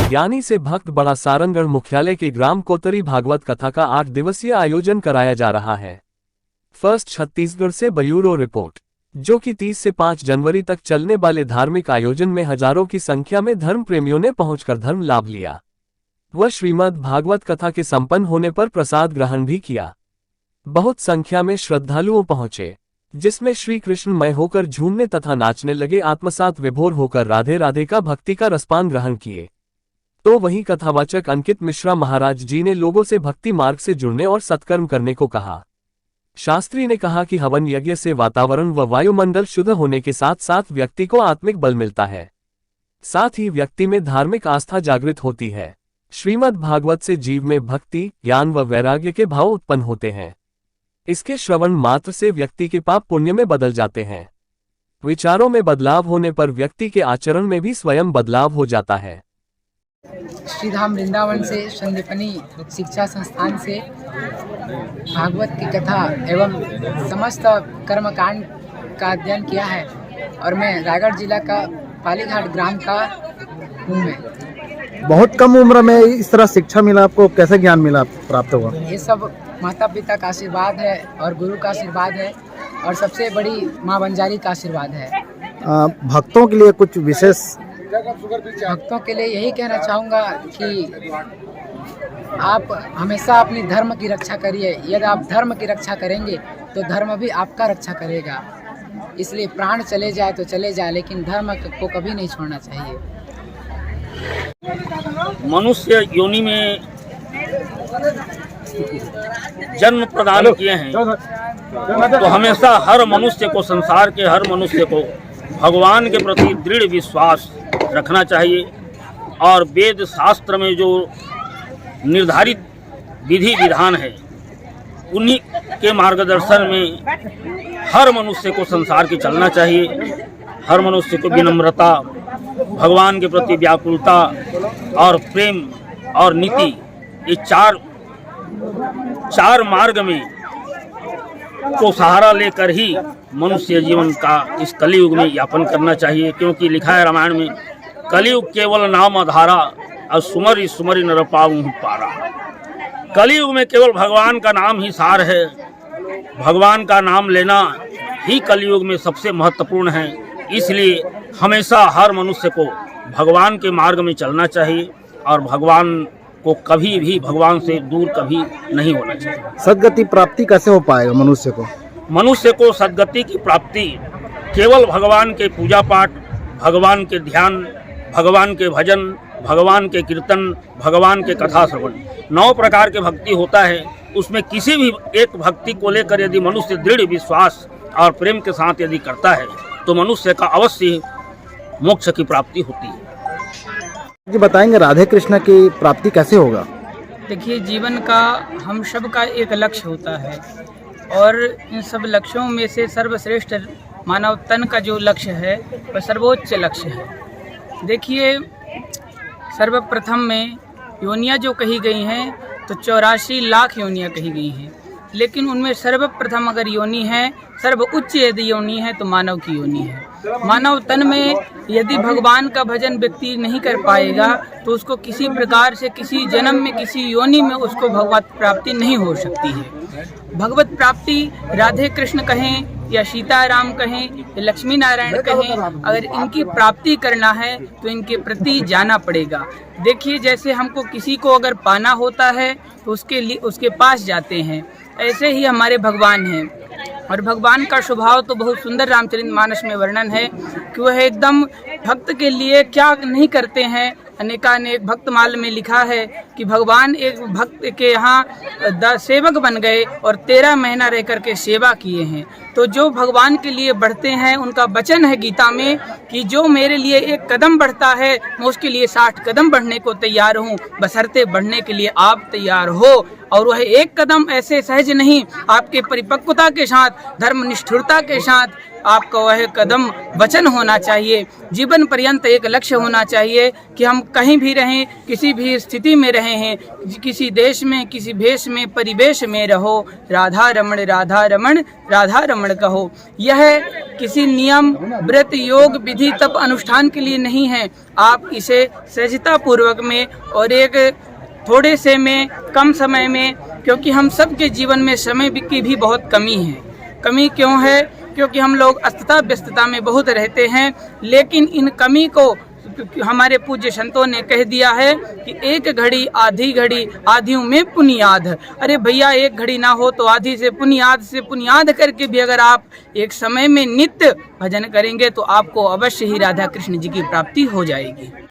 ज्ञानी से भक्त बड़ा सारंगगढ़ मुख्यालय के ग्राम कोतरी भागवत कथा का 8 दिवसीय आयोजन कराया जा रहा है। फर्स्ट छत्तीसगढ़ से ब्यूरो रिपोर्ट। जो कि 30 से 5 जनवरी तक चलने वाले धार्मिक आयोजन में हजारों की संख्या में धर्म प्रेमियों ने पहुंचकर धर्म लाभ लिया व श्रीमद् भागवत कथा के संपन्न होने पर प्रसाद ग्रहण भी किया। बहुत संख्या में श्रद्धालुओं पहुंचे, जिसमें श्री कृष्णमय होकर झूमने तथा नाचने लगे, आत्मसात विभोर होकर राधे राधे का भक्ति का रसपान ग्रहण किए। तो वहीं कथावाचक अंकित मिश्रा महाराज जी ने लोगों से भक्ति मार्ग से जुड़ने और सत्कर्म करने को कहा। शास्त्री ने कहा कि हवन यज्ञ से वातावरण व वायुमंडल शुद्ध होने के साथ साथ व्यक्ति को आत्मिक बल मिलता है, साथ ही व्यक्ति में धार्मिक आस्था जागृत होती है। श्रीमद् भागवत से जीव में भक्ति, ज्ञान व वैराग्य के भाव उत्पन्न होते हैं। इसके श्रवण मात्र से व्यक्ति के पाप पुण्य में बदल जाते हैं। विचारों में बदलाव होने पर व्यक्ति के आचरण में भी स्वयं बदलाव हो जाता है। श्रीधाम वृंदावन से संदीपनी शिक्षा संस्थान से भागवत की कथा एवं समस्त कर्मकांड का अध्ययन किया है और मैं रायगढ़ जिला का पालीघाट ग्राम का हूँ। मैं बहुत कम उम्र में इस तरह शिक्षा मिला, आपको कैसे ज्ञान मिला, प्राप्त हुआ? ये सब माता पिता का आशीर्वाद है और गुरु का आशीर्वाद है और सबसे बड़ी माँ बंजारी का आशीर्वाद है। भक्तों के लिए कुछ विशेष? भक्तों के लिए यही कहना चाहूँगा कि आप हमेशा अपनी धर्म की रक्षा करिए। यदि आप धर्म की रक्षा करेंगे तो धर्म भी आपका रक्षा करेगा। इसलिए प्राण चले जाए तो चले जाए, लेकिन धर्म को कभी नहीं छोड़ना चाहिए। मनुष्य योनि में जन्म प्रदान किए हैं तो हमेशा हर मनुष्य को, संसार के हर मनुष्य को भगवान के प्रति दृढ़ विश्वास रखना चाहिए और वेद शास्त्र में जो निर्धारित विधि विधान है उन्हीं के मार्गदर्शन में हर मनुष्य को संसार की चलना चाहिए। हर मनुष्य को विनम्रता, भगवान के प्रति व्याकुलता और प्रेम और नीति, ये चार मार्ग में को सहारा लेकर ही मनुष्य जीवन का इस कलियुग में यापन करना चाहिए। क्योंकि लिखा है रामायण में, कलियुग केवल नाम आधारा और सुमरि सुमरि नर पाऊँ पारा। कलियुग में केवल भगवान का नाम ही सार है। भगवान का नाम लेना ही कलियुग में सबसे महत्वपूर्ण है। इसलिए हमेशा हर मनुष्य को भगवान के मार्ग में चलना चाहिए और भगवान को कभी भी, भगवान से दूर कभी नहीं होना चाहिए। सद्गति प्राप्ति कैसे हो पाएगा मनुष्य को? मनुष्य को सद्गति की प्राप्ति केवल भगवान के पूजा पाठ, भगवान के ध्यान, भगवान के भजन, भगवान के कीर्तन, भगवान के कथा श्रवण, 9 प्रकार के भक्ति होता है। उसमें किसी भी एक भक्ति को लेकर यदि मनुष्य दृढ़ विश्वास और प्रेम के साथ यदि करता है तो मनुष्य का अवश्य मोक्ष की प्राप्ति होती है। जी बताएंगे राधे कृष्ण की प्राप्ति कैसे होगा? देखिए, जीवन का हम सब का एक लक्ष्य होता है और इन सब लक्ष्यों में से सर्वश्रेष्ठ मानव तन का जो लक्ष्य है वह सर्वोच्च लक्ष्य है। देखिए, सर्वप्रथम में योनियाँ जो कही गई हैं तो 84 लाख योनियाँ कही गई हैं, लेकिन उनमें सर्वप्रथम अगर योनि है, सर्वोच्च यदि योनि है तो मानव की योनि है। मानव तन में यदि भगवान का भजन व्यक्ति नहीं कर पाएगा तो उसको किसी प्रकार से, किसी जन्म में, किसी योनि में उसको भगवत प्राप्ति नहीं हो सकती है। भगवत प्राप्ति राधे कृष्ण कहें या सीताराम कहें या लक्ष्मी नारायण कहें, अगर इनकी प्राप्ति करना है तो इनके प्रति जाना पड़ेगा। देखिए, जैसे हमको किसी को अगर पाना होता है तो उसके लिए उसके पास जाते हैं, ऐसे ही हमारे भगवान हैं। और भगवान का स्वभाव तो बहुत सुंदर रामचरितमानस में वर्णन है कि वह एकदम भक्त के लिए क्या नहीं करते हैं। अनेकानेक भक्तमाल में लिखा है कि भगवान एक भक्त के यहाँ सेवक बन गए और 13 महीना रह करके सेवा किए हैं। तो जो भगवान के लिए बढ़ते हैं, उनका वचन है गीता में कि जो मेरे लिए एक कदम बढ़ता है मैं उसके लिए 60 कदम बढ़ने को तैयार हूँ, बशर्ते बढ़ने के लिए आप तैयार हो। और वह एक कदम ऐसे सहज नहीं, आपके परिपक्वता के साथ, धर्मनिष्ठुरता के साथ आपका वह कदम वचन होना चाहिए। जीवन पर्यंत एक लक्ष्य होना चाहिए कि हम कहीं भी रहें, किसी भी स्थिति में रहे हैं, किसी देश में, किसी भेष में, परिवेश में रहो, राधा रमण राधा रमण राधा रमण कहो। यह किसी नियम, व्रत, योग, विधि, तप, अनुष्ठान के लिए नहीं है। आप इसे सहजता पूर्वक में और एक थोड़े से में, कम समय में, क्योंकि हम सब के जीवन में समय की भी बहुत कमी है। कमी क्यों है? क्योंकि हम लोग अस्तता व्यस्तता में बहुत रहते हैं, लेकिन इन कमी को हमारे पूज्य संतों ने कह दिया है कि एक घड़ी आधियों में पुनियाद। अरे भैया, एक घड़ी ना हो तो आधी से पुनियाद करके भी अगर आप एक समय में नित्य भजन करेंगे तो आपको अवश्य ही राधा कृष्ण जी की प्राप्ति हो जाएगी।